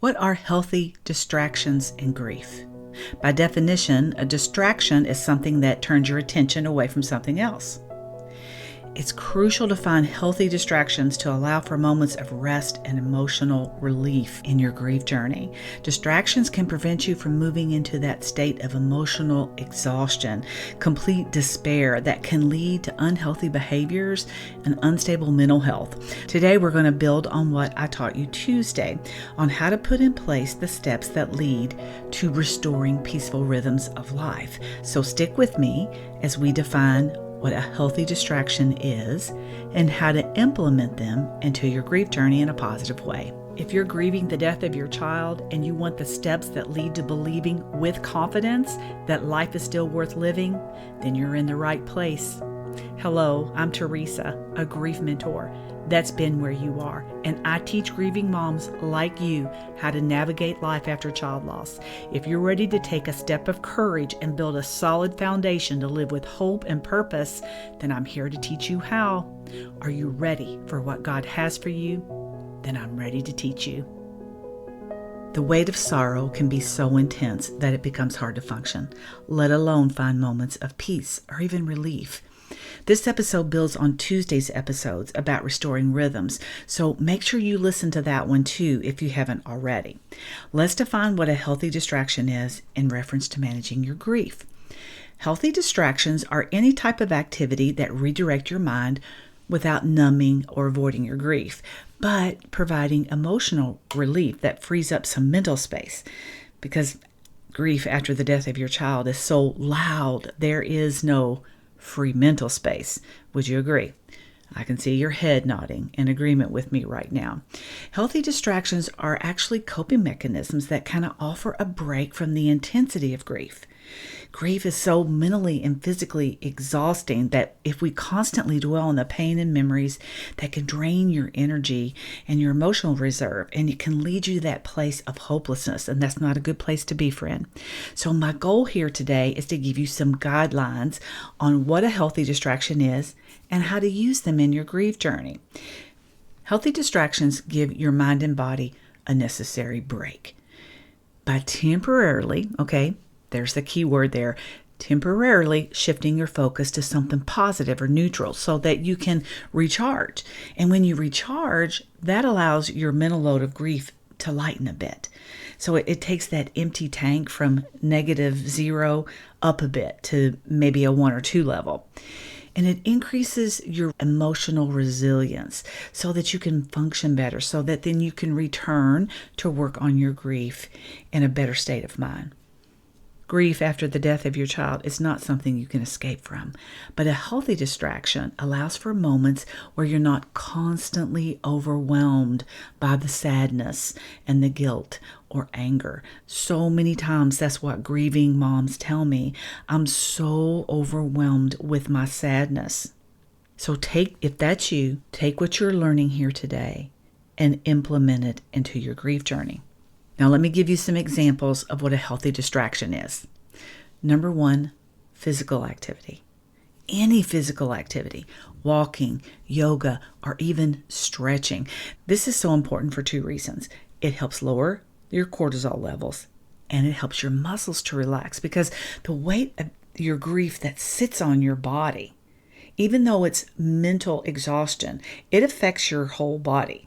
What are healthy distractions in grief? By definition, a distraction is something that turns your attention away from something else. It's crucial to find healthy distractions to allow for moments of rest and emotional relief in your grief journey. Distractions can prevent you from moving into that state of emotional exhaustion, complete despair that can lead to unhealthy behaviors and unstable mental health. Today, we're going to build on what I taught you Tuesday on how to put in place the steps that lead to restoring peaceful rhythms of life. So stick with me as we define what a healthy distraction is, and how to implement them into your grief journey in a positive way. If you're grieving the death of your child and you want the steps that lead to believing with confidence that life is still worth living, then you're in the right place. Hello, I'm Teresa, a grief mentor. That's been where you are, and I teach grieving moms like you how to navigate life after child loss. If you're ready to take a step of courage and build a solid foundation to live with hope and purpose, then I'm here to teach you how. Are you ready for what God has for you? Then I'm ready to teach you. The weight of sorrow can be so intense that it becomes hard to function, let alone find moments of peace or even relief. This episode builds on Tuesday's episodes about restoring rhythms, so make sure you listen to that one too if you haven't already. Let's define what a healthy distraction is in reference to managing your grief. Healthy distractions are any type of activity that redirect your mind without numbing or avoiding your grief, but providing emotional relief that frees up some mental space. Because grief after the death of your child is so loud, there is no free mental space. Would you agree? I can see your head nodding in agreement with me right now. Healthy distractions are actually coping mechanisms that kind of offer a break from the intensity of grief. Grief is so mentally and physically exhausting that if we constantly dwell on the pain and memories, that can drain your energy and your emotional reserve, and it can lead you to that place of hopelessness, and that's not a good place to be, friend. So my goal here today is to give you some guidelines on what a healthy distraction is and how to use them in your grief journey. Healthy distractions give your mind and body a necessary break. By temporarily, there's the key word there, temporarily shifting your focus to something positive or neutral so that you can recharge. And when you recharge, that allows your mental load of grief to lighten a bit. So it takes that empty tank from -0 up a bit to maybe a 1 or 2 level. And it increases your emotional resilience so that you can function better, so that then you can return to work on your grief in a better state of mind. Grief after the death of your child is not something you can escape from, but a healthy distraction allows for moments where you're not constantly overwhelmed by the sadness and the guilt or anger. So many times that's what grieving moms tell me. I'm so overwhelmed with my sadness. So if that's you, take what you're learning here today and implement it into your grief journey. Now, let me give you some examples of what a healthy distraction is. Number 1, physical activity. Any physical activity, walking, yoga, or even stretching. This is so important for 2 reasons. It helps lower your cortisol levels, and it helps your muscles to relax, because the weight of your grief that sits on your body, even though it's mental exhaustion, it affects your whole body.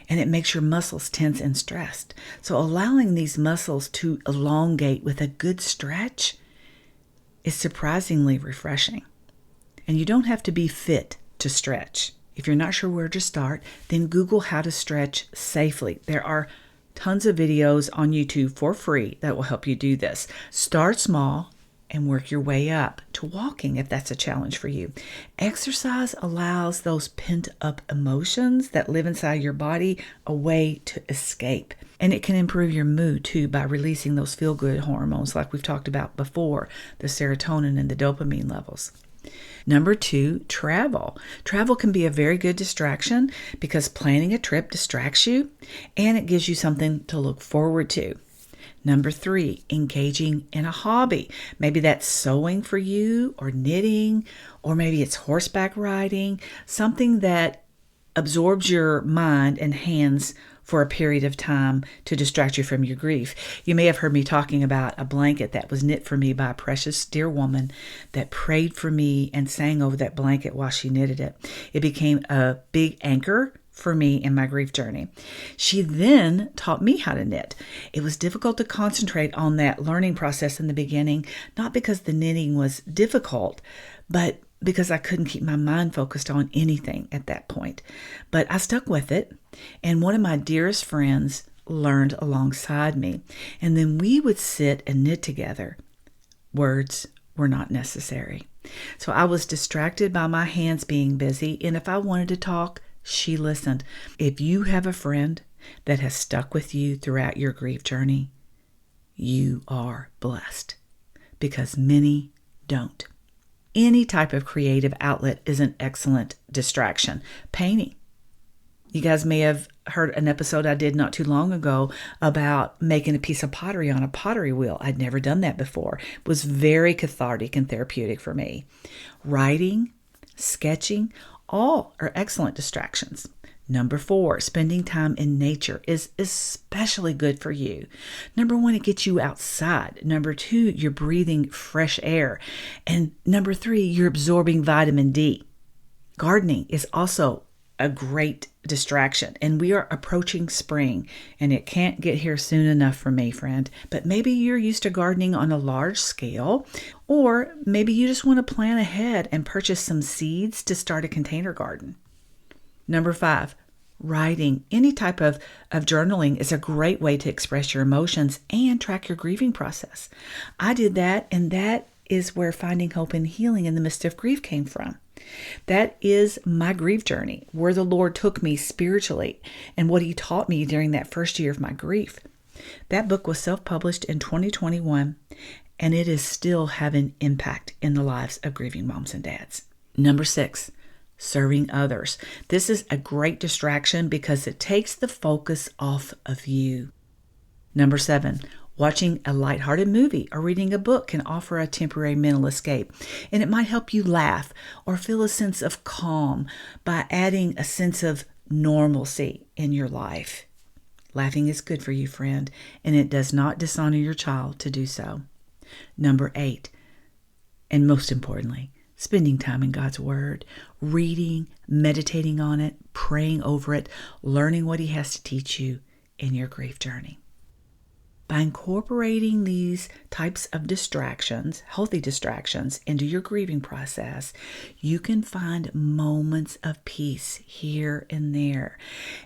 And it makes your muscles tense and stressed. So allowing these muscles to elongate with a good stretch is surprisingly refreshing. And you don't have to be fit to stretch. If you're not sure where to start, then Google how to stretch safely. There are tons of videos on YouTube for free that will help you do this. Start small and work your way up to walking if that's a challenge for you. Exercise allows those pent-up emotions that live inside your body a way to escape. And it can improve your mood too by releasing those feel-good hormones like we've talked about before, the serotonin and the dopamine levels. Number 2, travel. Travel can be a very good distraction because planning a trip distracts you and it gives you something to look forward to. Number 3, engaging in a hobby. Maybe that's sewing for you, or knitting, or maybe it's horseback riding, something that absorbs your mind and hands for a period of time to distract you from your grief. You may have heard me talking about a blanket that was knit for me by a precious dear woman that prayed for me and sang over that blanket while she knitted it. It became a big anchor for me in my grief journey. She then taught me how to knit. It was difficult to concentrate on that learning process in the beginning, not because the knitting was difficult, but because I couldn't keep my mind focused on anything at that point. But I stuck with it, and one of my dearest friends learned alongside me, and then we would sit and knit together. Words were not necessary. So I was distracted by my hands being busy, and if I wanted to talk, she listened. If you have a friend that has stuck with you throughout your grief journey, you are blessed, because many don't. Any type of creative outlet is an excellent distraction. Painting. You guys may have heard an episode I did not too long ago about making a piece of pottery on a pottery wheel. I'd never done that before. It was very cathartic and therapeutic for me. Writing, sketching, all are excellent distractions. Number 4, spending time in nature is especially good for you. Number 1, it gets you outside. Number 2, you're breathing fresh air. And number 3, you're absorbing vitamin D. Gardening is also a great distraction. And we are approaching spring, and it can't get here soon enough for me, friend. But maybe you're used to gardening on a large scale, or maybe you just want to plan ahead and purchase some seeds to start a container garden. Number 5, writing. Any type of journaling is a great way to express your emotions and track your grieving process. I did that, and that is where finding hope and healing in the midst of grief came from. That is my grief journey, where the Lord took me spiritually and what He taught me during that first year of my grief. That book was self-published in 2021, and it is still having impact in the lives of grieving moms and dads. Number 6, serving others. This is a great distraction because it takes the focus off of you. Number 7, watching a lighthearted movie or reading a book can offer a temporary mental escape, and it might help you laugh or feel a sense of calm by adding a sense of normalcy in your life. Laughing is good for you, friend, and it does not dishonor your child to do so. Number 8, and most importantly, spending time in God's Word, reading, meditating on it, praying over it, learning what He has to teach you in your grief journey. By incorporating these types of distractions, healthy distractions, into your grieving process, you can find moments of peace here and there.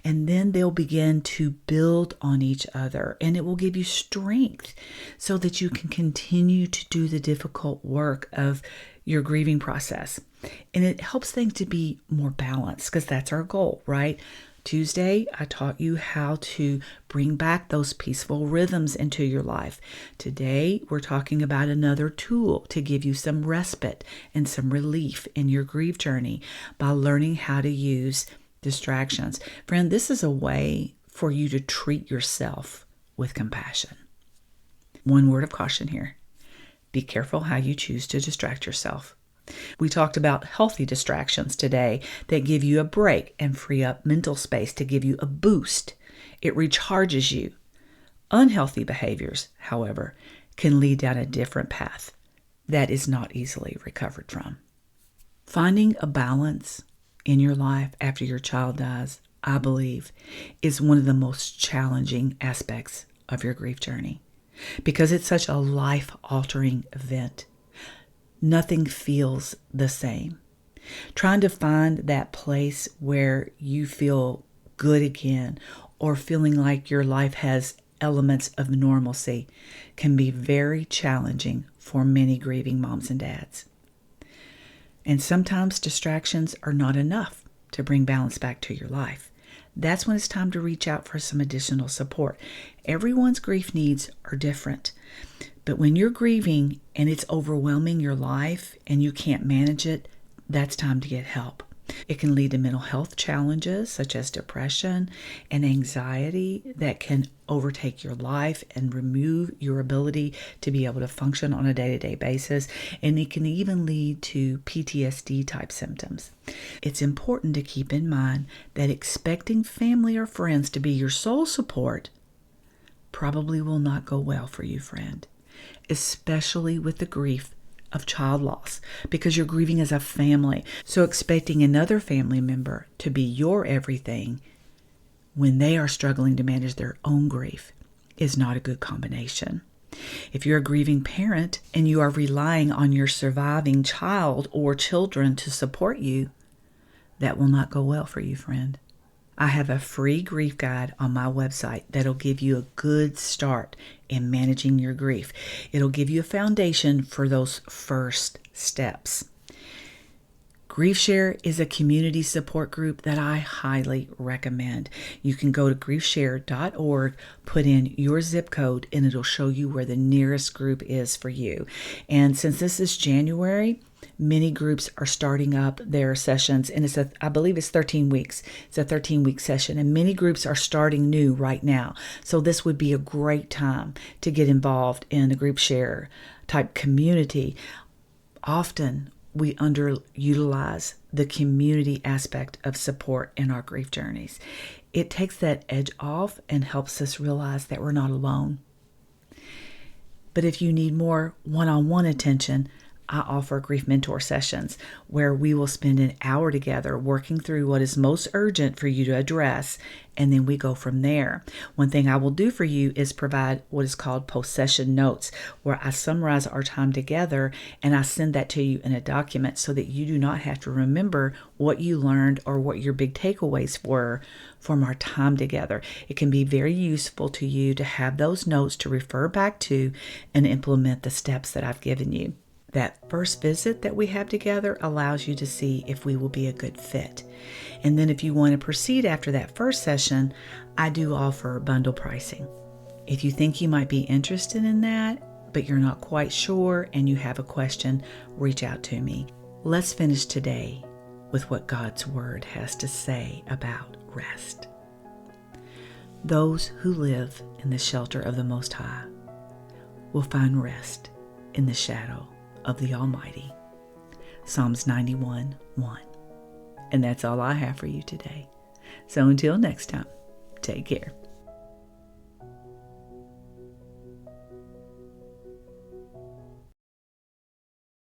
And then they'll begin to build on each other, and it will give you strength so that you can continue to do the difficult work of your grieving process. And it helps things to be more balanced, because that's our goal, right? Tuesday, I taught you how to bring back those peaceful rhythms into your life. Today, we're talking about another tool to give you some respite and some relief in your grief journey by learning how to use distractions. Friend, this is a way for you to treat yourself with compassion. One word of caution here. Be careful how you choose to distract yourself. We talked about healthy distractions today that give you a break and free up mental space to give you a boost. It recharges you. Unhealthy behaviors, however, can lead down a different path that is not easily recovered from. Finding a balance in your life after your child dies, I believe, is one of the most challenging aspects of your grief journey, because it's such a life-altering event. Nothing feels the same. Trying to find that place where you feel good again, or feeling like your life has elements of normalcy, can be very challenging for many grieving moms and dads. And sometimes distractions are not enough to bring balance back to your life. That's when it's time to reach out for some additional support. Everyone's grief needs are different. But when you're grieving and it's overwhelming your life and you can't manage it, that's time to get help. It can lead to mental health challenges such as depression and anxiety that can overtake your life and remove your ability to be able to function on a day-to-day basis. And it can even lead to PTSD type symptoms. It's important to keep in mind that expecting family or friends to be your sole support probably will not go well for you, friend, especially with the grief of child loss, because you're grieving as a family. So expecting another family member to be your everything when they are struggling to manage their own grief is not a good combination. If you're a grieving parent and you are relying on your surviving child or children to support you, that will not go well for you, friend. I have a free grief guide on my website that'll give you a good start in managing your grief. It'll give you a foundation for those first steps. GriefShare is a community support group that I highly recommend. You can go to griefshare.org, put in your zip code, and it'll show you where the nearest group is for you. And since this is January, many groups are starting up their sessions, and I believe it's 13 weeks. It's a 13-week session, and many groups are starting new right now. So this would be a great time to get involved in the GriefShare type community. Often we underutilize the community aspect of support in our grief journeys. It takes that edge off and helps us realize that we're not alone. But if you need more one-on-one attention, I offer grief mentor sessions where we will spend an hour together working through what is most urgent for you to address, and then we go from there. One thing I will do for you is provide what is called post-session notes, where I summarize our time together and I send that to you in a document so that you do not have to remember what you learned or what your big takeaways were from our time together. It can be very useful to you to have those notes to refer back to and implement the steps that I've given you. That first visit that we have together allows you to see if we will be a good fit. And then if you want to proceed after that first session, I do offer bundle pricing. If you think you might be interested in that, but you're not quite sure and you have a question, reach out to me. Let's finish today with what God's Word has to say about rest. Those who live in the shelter of the Most High will find rest in the shadow of the Almighty. Psalms 91:1. And that's all I have for you today. So until next time, take care.